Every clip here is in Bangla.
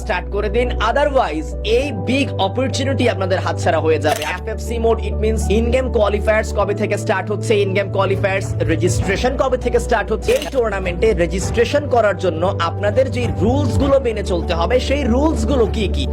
স্টার্ট করে দিন, আদারওয়াইজ এই বিগ অপরচুনিটি আপনাদের হাতছাড়া হয়ে যাবে। FFC mode it means in game qualifiers কবে থেকে স্টার্ট হচ্ছে, ইন গেম কোয়ালিফায়ার্স রেজিস্ট্রেশন কবে থেকে স্টার্ট হচ্ছে। এই টুর্নামেন্টে রেজিস্ট্রেশন করার জন্য আপনাদের যে রুলস গুলো মেনে চলতে হবে সেই রুলস গুলো কি কি।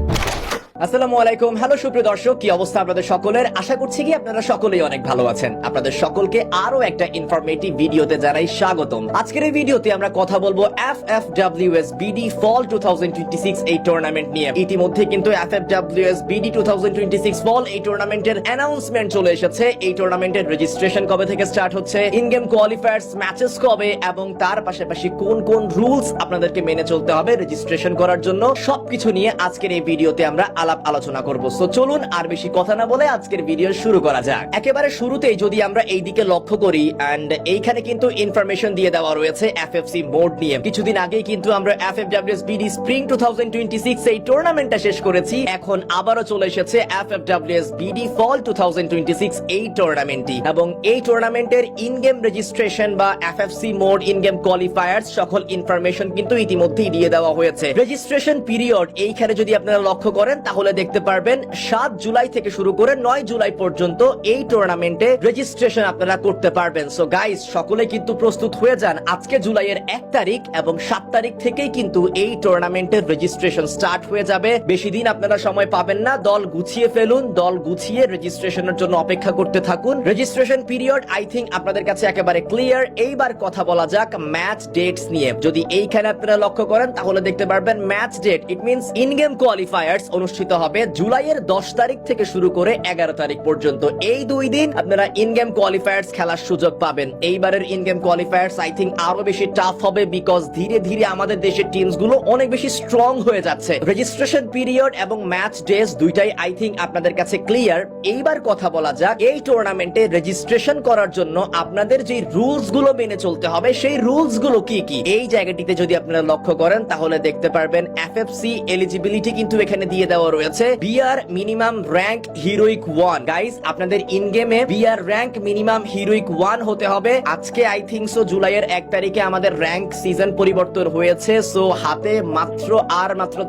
আসসালামু আলাইকুম, হ্যালো সুপ্রিয় দর্শক, কি অবস্থা আপনাদের সকলের? আশা করছি কি আপনারা সকলেই অনেক ভালো আছেন। আপনাদের সকলকে আরো একটা ইনফরমেটিভ ভিডিওতে জানাই স্বাগতম। আজকের এই ভিডিওতে আমরা কথা বলবো FFWS BD ফল 2026 এই টুর্নামেন্ট নিয়ে। ইতিমধ্যে কিন্তু FFWS BD 2026 ফল এই টুর্নামেন্টের অ্যানাউন্সমেন্ট চলে এসেছে। এই টুর্নামেন্টের রেজিস্ট্রেশন কবে থেকে স্টার্ট হচ্ছে, ইন গেম কোয়ালিফায়ার্স ম্যাচেস কবে, এবং তার পাশাপাশি কোন কোন রুলস আপনাদেরকে মেনে চলতে হবে রেজিস্ট্রেশন করার জন্য, সবকিছু নিয়ে আজকের এই ভিডিওতে আমরা আলোচনা করব। সো চলুন আর বেশি কথা না বলে আজকের ভিডিও শুরু করা যাক। একেবারে শুরুতেই যদি আমরা এই দিকে লক্ষ্য করি, এন্ড এইখানে কিন্তু ইনফরমেশন দিয়ে দেওয়া রয়েছে এফএফসি মোড নিয়ে। কিছুদিন আগেই কিন্তু আমরা FFWS BD স্প্রিং 2026 এই টুর্নামেন্টটা শেষ করেছি। এখন আবারও চলে এসেছে FFWS BD ফল 2026 এই টুর্নামেন্টটি, এবং এই টুর্নামেন্টের ইন গেম রেজিস্ট্রেশন বা FFC mode in game qualifiers সকল ইনফরমেশন কিন্তু ইতিমধ্যেই দিয়ে দেওয়া হয়েছে। রেজিস্ট্রেশন পিরিয়ড এইখানে যদি আপনারা লক্ষ্য করেন তাহলে দেখতে পারবেন 7 জুলাই থেকে শুরু করে 9 জুলাই পর্যন্ত এই টুর্নামেন্টে রেজিস্ট্রেশন আপনারা করতে পারবেন। সো গাইস, সকলে কিন্তু প্রস্তুত হয়ে যান। আজকে জুলাইয়ের 1 তারিখ এবং 7 তারিখ থেকেই কিন্তু এই টুর্নামেন্টের রেজিস্ট্রেশন স্টার্ট হয়ে যাবে। বেশি দিন আপনারা সময় পাবেন না, দল গুছিয়ে ফেলুন, দল গুছিয়ে রেজিস্ট্রেশনের জন্য অপেক্ষা করতে থাকুন। রেজিস্ট্রেশন পিরিয়ড আই থিংক আপনাদের কাছে একেবারে ক্লিয়ার। এইবার কথা বলা যাক ম্যাচ ডেটস নিয়ে। যদি এইখানে আপনারা লক্ষ্য করেন তাহলে দেখতে পারবেন match that it means in game qualifiers অনুষ্ঠিত হবে জুলাইয়ের 10 তারিখ থেকে শুরু করে 11 তারিখ পর্যন্ত। এই 2 দিন আপনারা ইন গেম কোয়ালিফায়ার্স খেলার সুযোগ পাবেন। এইবারের in game qualifiers I think আরো বেশি টাফ হবে, বিকজ ধীরে ধীরে আমাদের দেশের টিমস গুলো অনেক বেশি স্ট্রং হয়ে যাচ্ছে। রেজিস্ট্রেশন পিরিয়ড এবং ম্যাচ ডেজ দুইটাই আই থিংক আপনাদের কাছে ক্লিয়ার। এইবার কথা বলা যাক এই টুর্নামেন্টে রেজিস্ট্রেশন করার জন্য আপনাদের যে রুলস গুলো মেনে চলতে হবে সেই রুলস গুলো কি কি। এই জায়গাটিতে যদি আপনারা লক্ষ্য করেন তাহলে দেখতে পারবেন এফএফসি এলিজিবিলিটি কিন্তু এখানে দিয়ে দেওয়া রয়েছে। BR minimum rank heroic 1। Guys, আপনাদের ইন গেমে বিআর র‍্যাঙ্ক মিনিমাম হিরোইক 1 হতে হবে। আজকে আই থিংক সো জুলাইয়ের 1 তারিখে আমাদের র‍্যাঙ্ক সিজন পরিবর্তন হয়েছে। সো হাতে মাত্র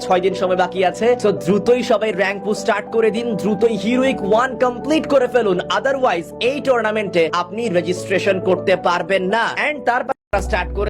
6 দিন সময় বাকি আছে। সো দ্রুতই সবাই র‍্যাঙ্ক পুশ স্টার্ট করে দিন, দ্রুতই হিরোইক 1 কমপ্লিট করে ফেলুন, আদারওয়াইজ এই টুর্নামেন্টে আপনি রেজিস্ট্রেশন করতে পারবেন না। এন্ড তারপর স্টার্ট করে